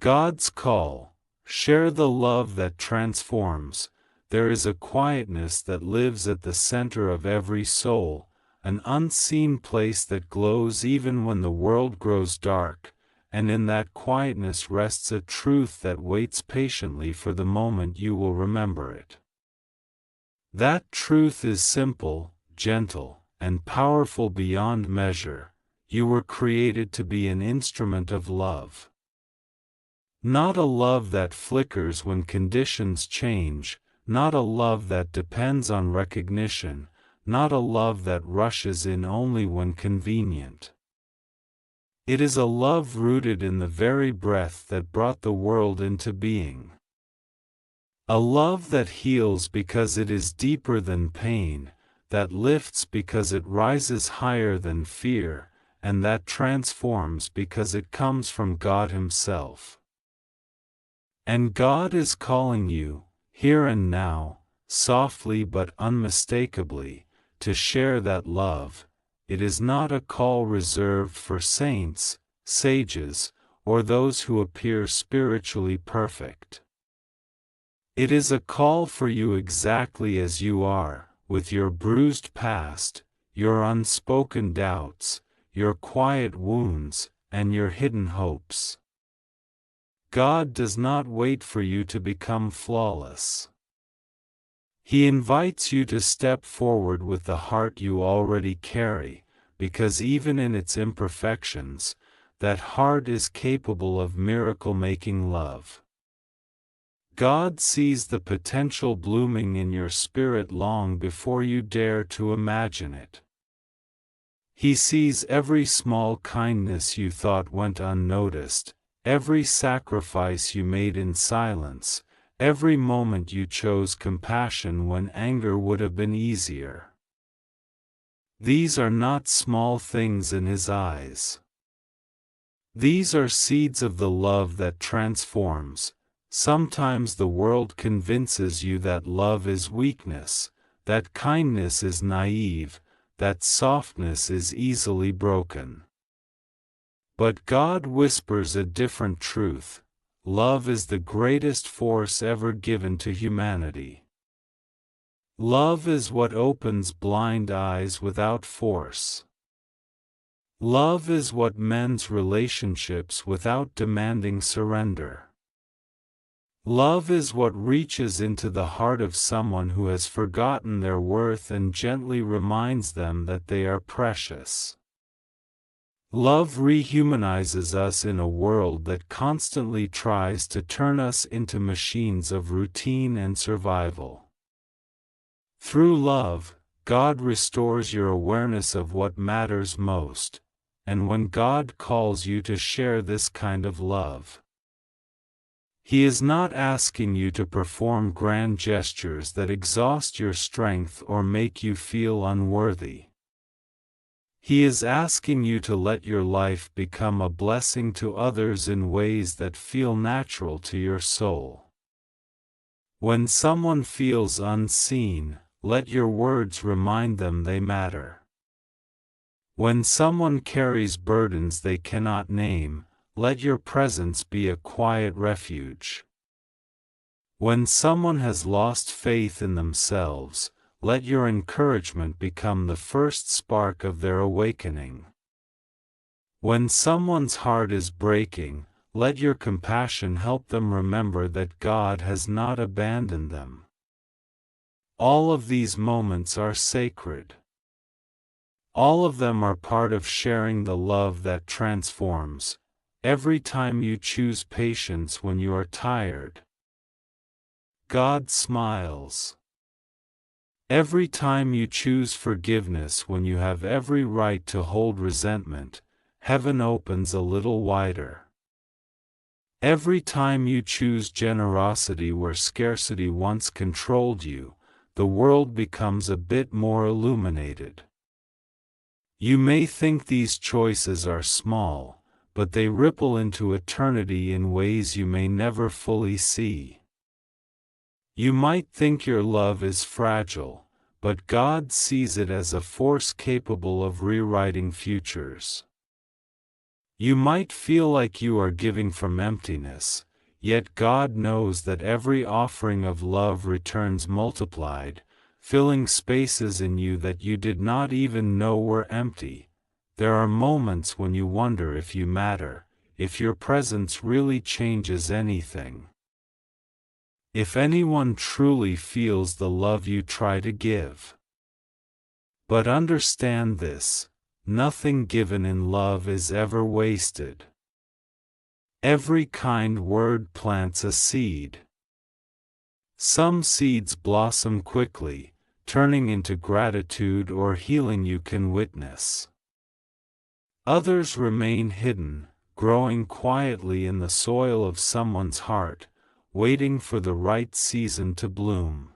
God's call: share the love that transforms. There is a quietness that lives at the center of every soul, an unseen place that glows even when the world grows dark, and in that quietness rests a truth that waits patiently for the moment you will remember it. That truth is simple, gentle, and powerful beyond measure. You were created to be an instrument of love. Not a love that flickers when conditions change, not a love that depends on recognition, not a love that rushes in only when convenient. It is a love rooted in the very breath that brought the world into being. A love that heals because it is deeper than pain, that lifts because it rises higher than fear, and that transforms because it comes from God Himself. And God is calling you, here and now, softly but unmistakably, to share that love. It is not a call reserved for saints, sages, or those who appear spiritually perfect. It is a call for you exactly as you are, with your bruised past, your unspoken doubts, your quiet wounds, and your hidden hopes. God does not wait for you to become flawless. He invites you to step forward with the heart you already carry, because even in its imperfections, that heart is capable of miracle-making love. God sees the potential blooming in your spirit long before you dare to imagine it. He sees every small kindness you thought went unnoticed, every sacrifice you made in silence, every moment you chose compassion when anger would have been easier. These are not small things in His eyes. These are seeds of the love that transforms. Sometimes the world convinces you that love is weakness, that kindness is naive, that softness is easily broken. But God whispers a different truth: love is the greatest force ever given to humanity. Love is what opens blind eyes without force. Love is what mends relationships without demanding surrender. Love is what reaches into the heart of someone who has forgotten their worth and gently reminds them that they are precious. Love rehumanizes us in a world that constantly tries to turn us into machines of routine and survival. Through love, God restores your awareness of what matters most, and when God calls you to share this kind of love, He is not asking you to perform grand gestures that exhaust your strength or make you feel unworthy. He is asking you to let your life become a blessing to others in ways that feel natural to your soul. When someone feels unseen, let your words remind them they matter. When someone carries burdens they cannot name, let your presence be a quiet refuge. When someone has lost faith in themselves, let your encouragement become the first spark of their awakening. When someone's heart is breaking, let your compassion help them remember that God has not abandoned them. All of these moments are sacred. All of them are part of sharing the love that transforms. Every time you choose patience when you are tired, God smiles. Every time you choose forgiveness when you have every right to hold resentment, heaven opens a little wider. Every time you choose generosity where scarcity once controlled you, the world becomes a bit more illuminated. You may think these choices are small, but they ripple into eternity in ways you may never fully see. You might think your love is fragile, but God sees it as a force capable of rewriting futures. You might feel like you are giving from emptiness, yet God knows that every offering of love returns multiplied, filling spaces in you that you did not even know were empty. There are moments when you wonder if you matter, if your presence really changes anything. If anyone truly feels the love you try to give. But understand this, nothing given in love is ever wasted. Every kind word plants a seed. Some seeds blossom quickly, turning into gratitude or healing you can witness. Others remain hidden, growing quietly in the soil of someone's heart, waiting for the right season to bloom.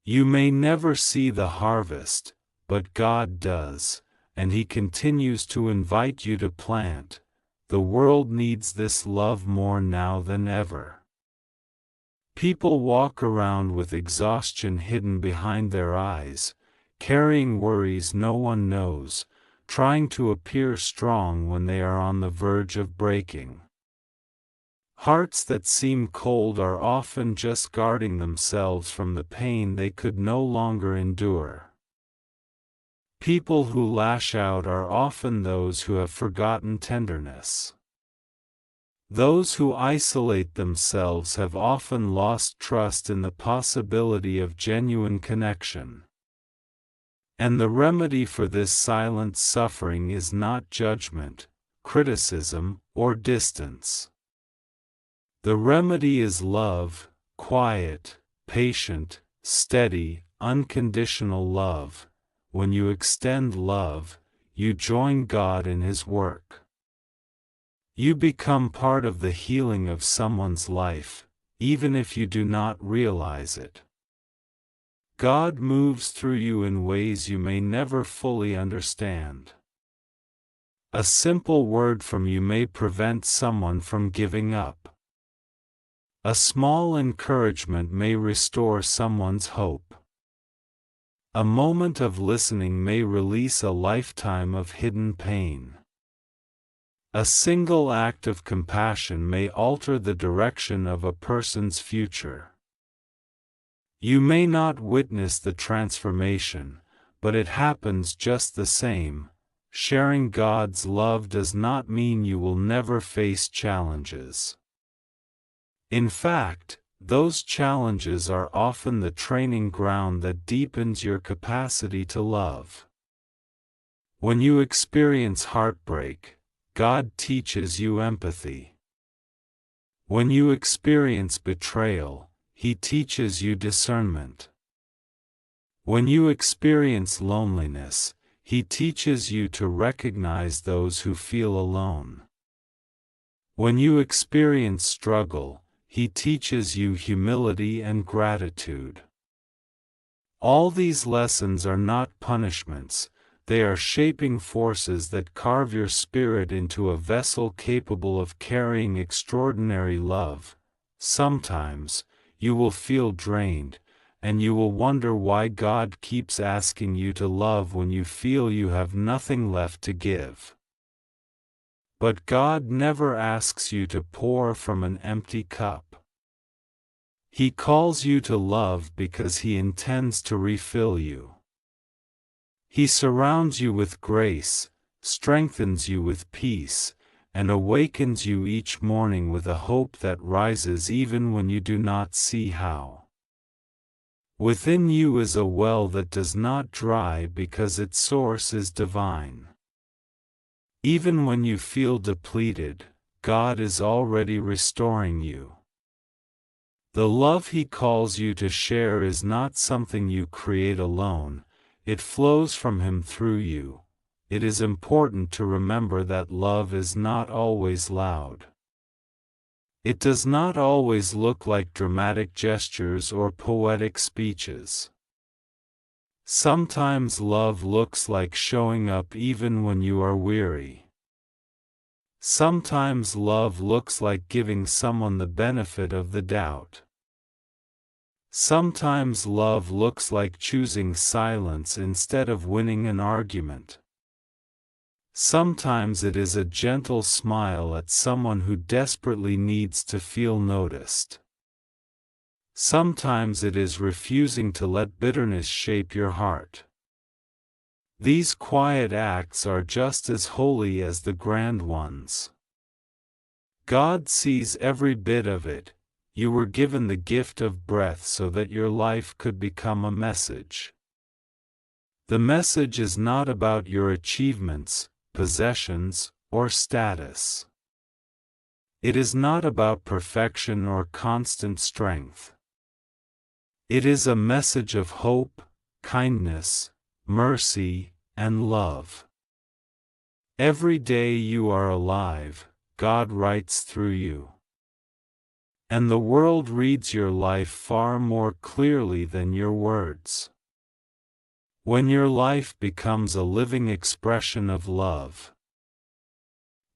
You may never see the harvest, but God does, and He continues to invite you to plant. The world needs this love more now than ever. People walk around with exhaustion hidden behind their eyes, carrying worries no one knows, trying to appear strong when they are on the verge of breaking. Hearts that seem cold are often just guarding themselves from the pain they could no longer endure. People who lash out are often those who have forgotten tenderness. Those who isolate themselves have often lost trust in the possibility of genuine connection. And the remedy for this silent suffering is not judgment, criticism, or distance. The remedy is love, quiet, patient, steady, unconditional love. When you extend love, you join God in His work. You become part of the healing of someone's life, even if you do not realize it. God moves through you in ways you may never fully understand. A simple word from you may prevent someone from giving up. A small encouragement may restore someone's hope. A moment of listening may release a lifetime of hidden pain. A single act of compassion may alter the direction of a person's future. You may not witness the transformation, but it happens just the same. Sharing God's love does not mean you will never face challenges. In fact, those challenges are often the training ground that deepens your capacity to love. When you experience heartbreak, God teaches you empathy. When you experience betrayal, He teaches you discernment. When you experience loneliness, He teaches you to recognize those who feel alone. When you experience struggle, He teaches you humility and gratitude. All these lessons are not punishments, they are shaping forces that carve your spirit into a vessel capable of carrying extraordinary love. Sometimes, you will feel drained, and you will wonder why God keeps asking you to love when you feel you have nothing left to give. But God never asks you to pour from an empty cup. He calls you to love because He intends to refill you. He surrounds you with grace, strengthens you with peace, and awakens you each morning with a hope that rises even when you do not see how. Within you is a well that does not dry because its source is divine. Even when you feel depleted, God is already restoring you. The love He calls you to share is not something you create alone, it flows from Him through you. It is important to remember that love is not always loud. It does not always look like dramatic gestures or poetic speeches. Sometimes love looks like showing up even when you are weary. Sometimes love looks like giving someone the benefit of the doubt. Sometimes love looks like choosing silence instead of winning an argument. Sometimes it is a gentle smile at someone who desperately needs to feel noticed. Sometimes it is refusing to let bitterness shape your heart. These quiet acts are just as holy as the grand ones. God sees every bit of it. You were given the gift of breath so that your life could become a message. The message is not about your achievements, possessions, or status. It is not about perfection or constant strength. It is a message of hope, kindness, mercy, and love. Every day you are alive, God writes through you. And the world reads your life far more clearly than your words. When your life becomes a living expression of love,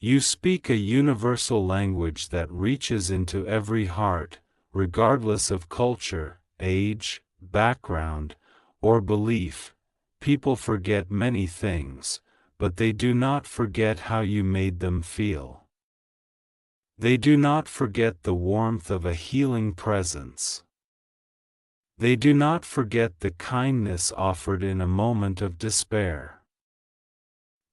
you speak a universal language that reaches into every heart, regardless of culture, age, background, or belief. People forget many things, but they do not forget how you made them feel. They do not forget the warmth of a healing presence. They do not forget the kindness offered in a moment of despair.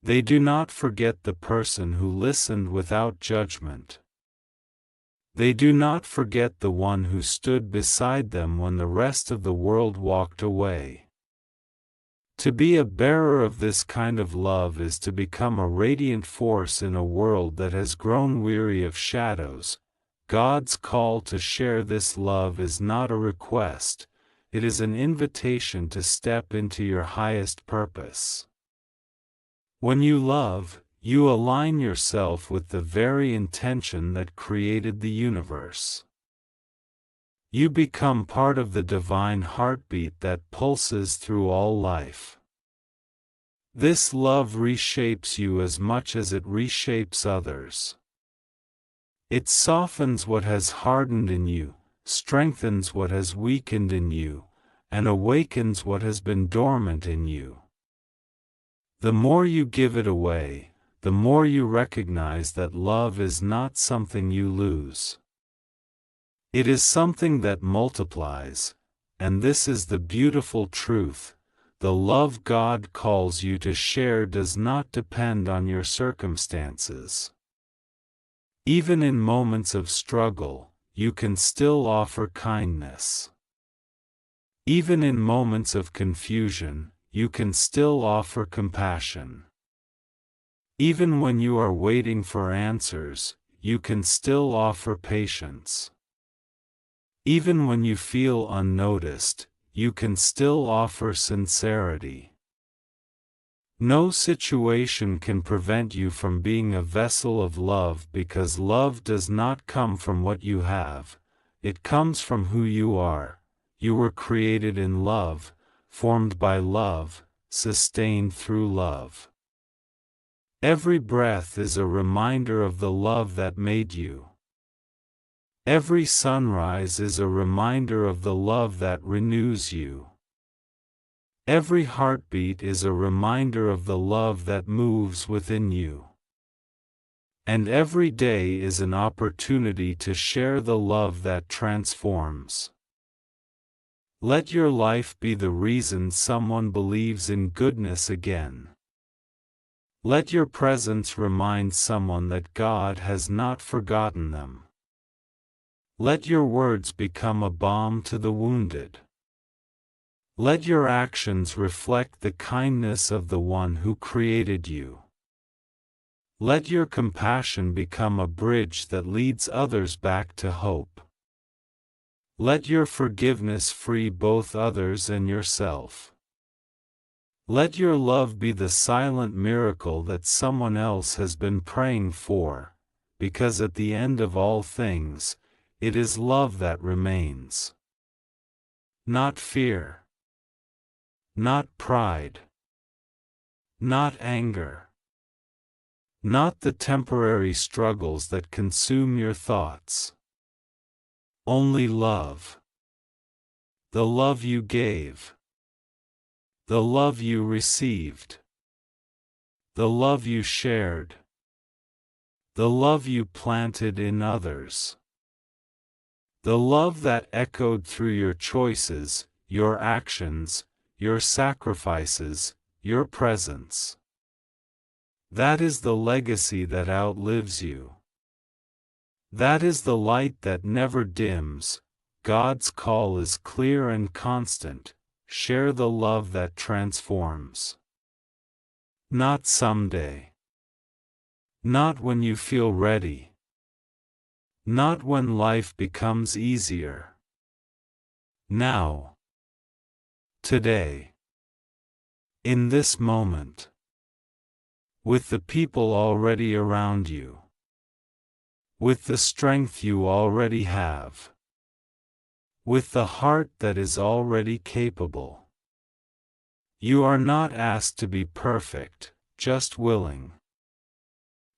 They do not forget the person who listened without judgment. They do not forget the one who stood beside them when the rest of the world walked away. To be a bearer of this kind of love is to become a radiant force in a world that has grown weary of shadows. God's call to share this love is not a request, it is an invitation to step into your highest purpose. When you love, you align yourself with the very intention that created the universe. You become part of the divine heartbeat that pulses through all life. This love reshapes you as much as it reshapes others. It softens what has hardened in you, strengthens what has weakened in you, and awakens what has been dormant in you. The more you give it away, the more you recognize that love is not something you lose. It is something that multiplies, and this is the beautiful truth. The love God calls you to share does not depend on your circumstances. Even in moments of struggle, you can still offer kindness. Even in moments of confusion, you can still offer compassion. Even when you are waiting for answers, you can still offer patience. Even when you feel unnoticed, you can still offer sincerity. No situation can prevent you from being a vessel of love because love does not come from what you have, it comes from who you are. You were created in love, formed by love, sustained through love. Every breath is a reminder of the love that made you. Every sunrise is a reminder of the love that renews you. Every heartbeat is a reminder of the love that moves within you. And every day is an opportunity to share the love that transforms. Let your life be the reason someone believes in goodness again. Let your presence remind someone that God has not forgotten them. Let your words become a balm to the wounded. Let your actions reflect the kindness of the one who created you. Let your compassion become a bridge that leads others back to hope. Let your forgiveness free both others and yourself. Let your love be the silent miracle that someone else has been praying for, because at the end of all things, it is love that remains. Not fear. Not pride. Not anger. Not the temporary struggles that consume your thoughts. Only love. The love you gave. The love you received. the love you shared, the love you planted in others, the love that echoed through your choices, your actions, your sacrifices, your presence. That is the legacy that outlives you. That is the light that never dims. God's call is clear and constant. Share the love that transforms. Not someday. Not when you feel ready. Not when life becomes easier. Now. Today. In this moment. With the people already around you. With the strength you already have. With the heart that is already capable. You are not asked to be perfect, just willing.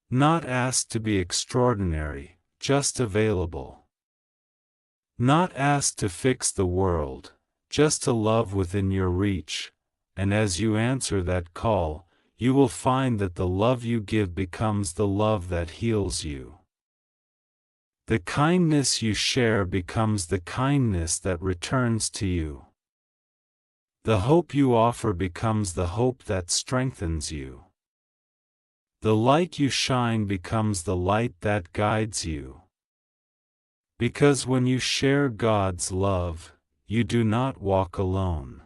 Not asked to be extraordinary, just available. Not asked to fix the world, just to love within your reach, and as you answer that call, you will find that the love you give becomes the love that heals you. The kindness you share becomes the kindness that returns to you. The hope you offer becomes the hope that strengthens you. The light you shine becomes the light that guides you. Because when you share God's love, you do not walk alone.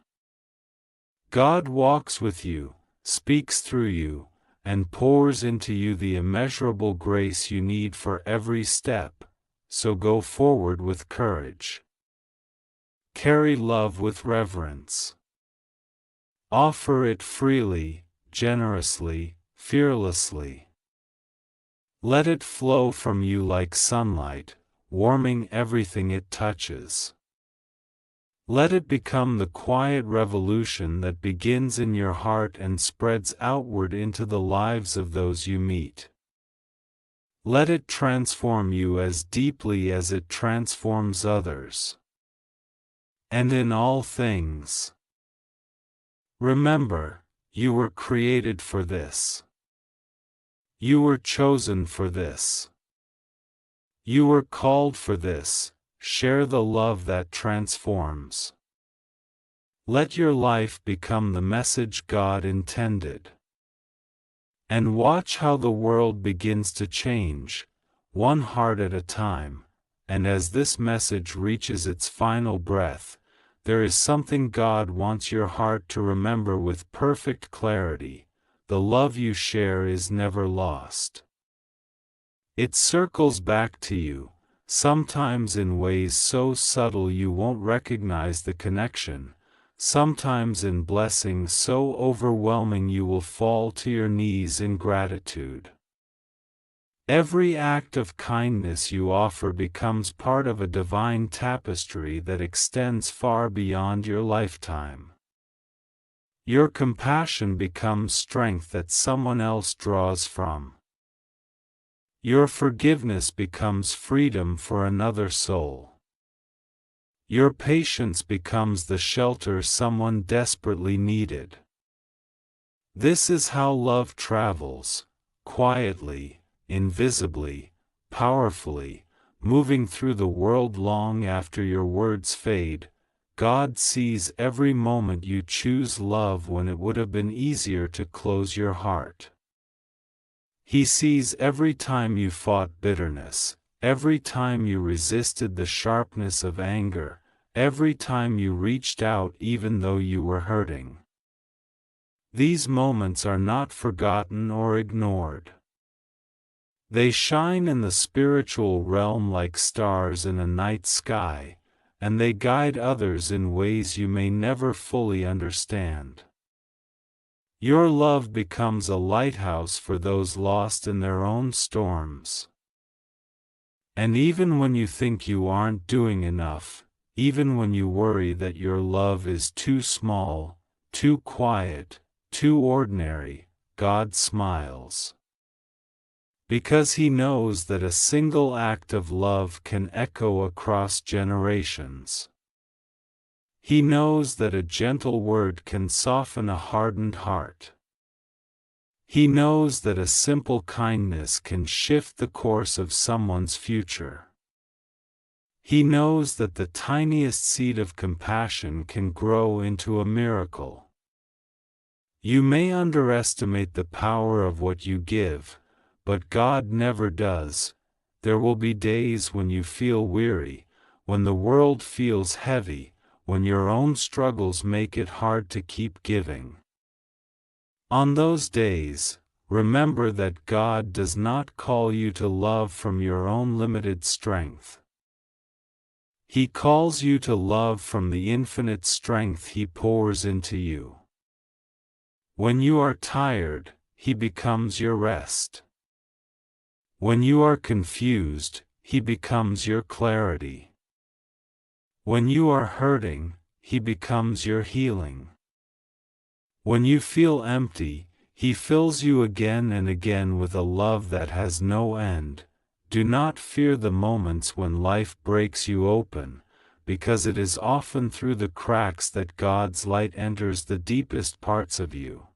God walks with you, speaks through you, and pours into you the immeasurable grace you need for every step. So go forward with courage. Carry love with reverence. Offer it freely, generously, fearlessly. Let it flow from you like sunlight, warming everything it touches. Let it become the quiet revolution that begins in your heart and spreads outward into the lives of those you meet. Let it transform you as deeply as it transforms others. And in all things, remember, you were created for this. You were chosen for this. You were called for this. Share the love that transforms. Let your life become the message God intended. And watch how the world begins to change, one heart at a time, and as this message reaches its final breath, there is something God wants your heart to remember with perfect clarity: the love you share is never lost. It circles back to you, sometimes in ways so subtle you won't recognize the connection, sometimes in blessings so overwhelming you will fall to your knees in gratitude. Every act of kindness you offer becomes part of a divine tapestry that extends far beyond your lifetime. Your compassion becomes strength that someone else draws from. Your forgiveness becomes freedom for another soul. Your patience becomes the shelter someone desperately needed. This is how love travels, quietly, invisibly, powerfully, moving through the world long after your words fade. God sees every moment you choose love when it would have been easier to close your heart. He sees every time you fought bitterness, every time you resisted the sharpness of anger, every time you reached out even though you were hurting. These moments are not forgotten or ignored. They shine in the spiritual realm like stars in a night sky, and they guide others in ways you may never fully understand. Your love becomes a lighthouse for those lost in their own storms. And even when you think you aren't doing enough, even when you worry that your love is too small, too quiet, too ordinary, God smiles. Because He knows that a single act of love can echo across generations. He knows that a gentle word can soften a hardened heart. He knows that a simple kindness can shift the course of someone's future. He knows that the tiniest seed of compassion can grow into a miracle. You may underestimate the power of what you give, but God never does. There will be days when you feel weary, when the world feels heavy, when your own struggles make it hard to keep giving. On those days, remember that God does not call you to love from your own limited strength. He calls you to love from the infinite strength He pours into you. When you are tired, He becomes your rest. When you are confused, He becomes your clarity. When you are hurting, He becomes your healing. When you feel empty, He fills you again and again with a love that has no end. Do not fear the moments when life breaks you open, because it is often through the cracks that God's light enters the deepest parts of you.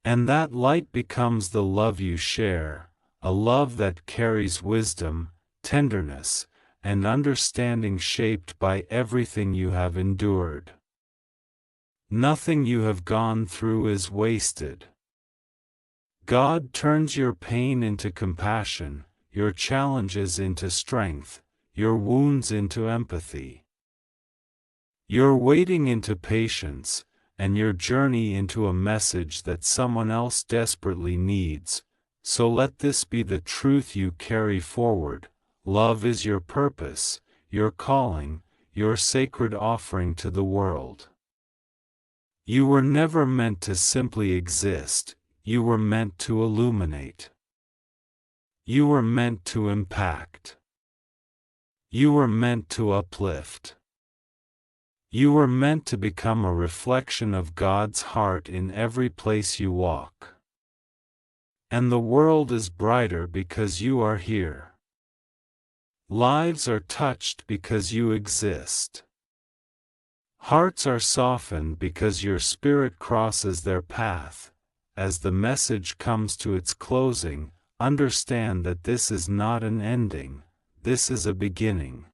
And that light becomes the love you share, a love that carries wisdom, tenderness, and understanding shaped by everything you have endured. Nothing you have gone through is wasted. God turns your pain into compassion, your challenges into strength, your wounds into empathy, your waiting into patience, and your journey into a message that someone else desperately needs. So let this be the truth you carry forward. Love is your purpose, your calling, your sacred offering to the world. You were never meant to simply exist, you were meant to illuminate. You were meant to impact. You were meant to uplift. You were meant to become a reflection of God's heart in every place you walk. And the world is brighter because you are here. Lives are touched because you exist. Hearts are softened because your spirit crosses their path. As the message comes to its closing, understand that this is not an ending, this is a beginning.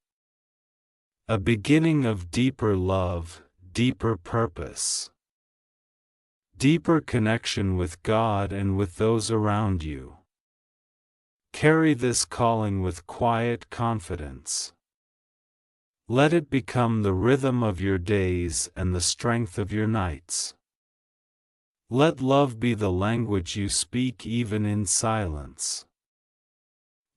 A beginning of deeper love, deeper purpose, deeper connection with God and with those around you. Carry this calling with quiet confidence. Let it become the rhythm of your days and the strength of your nights. Let love be the language you speak even in silence.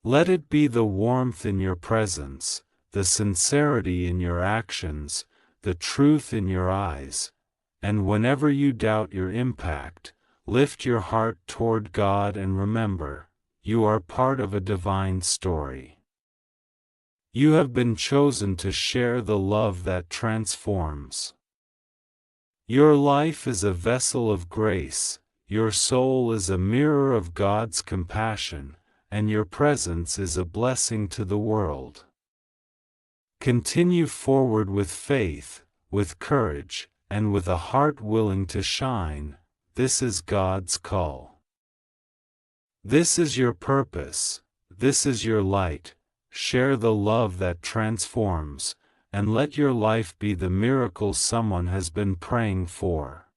Let it be the warmth in your presence, the sincerity in your actions, the truth in your eyes, and whenever you doubt your impact, lift your heart toward God and remember, you are part of a divine story. You have been chosen to share the love that transforms. Your life is a vessel of grace, your soul is a mirror of God's compassion, and your presence is a blessing to the world. Continue forward with faith, with courage, and with a heart willing to shine. This is God's call. This is your purpose, this is your light. Share the love that transforms, and let your life be the miracle someone has been praying for.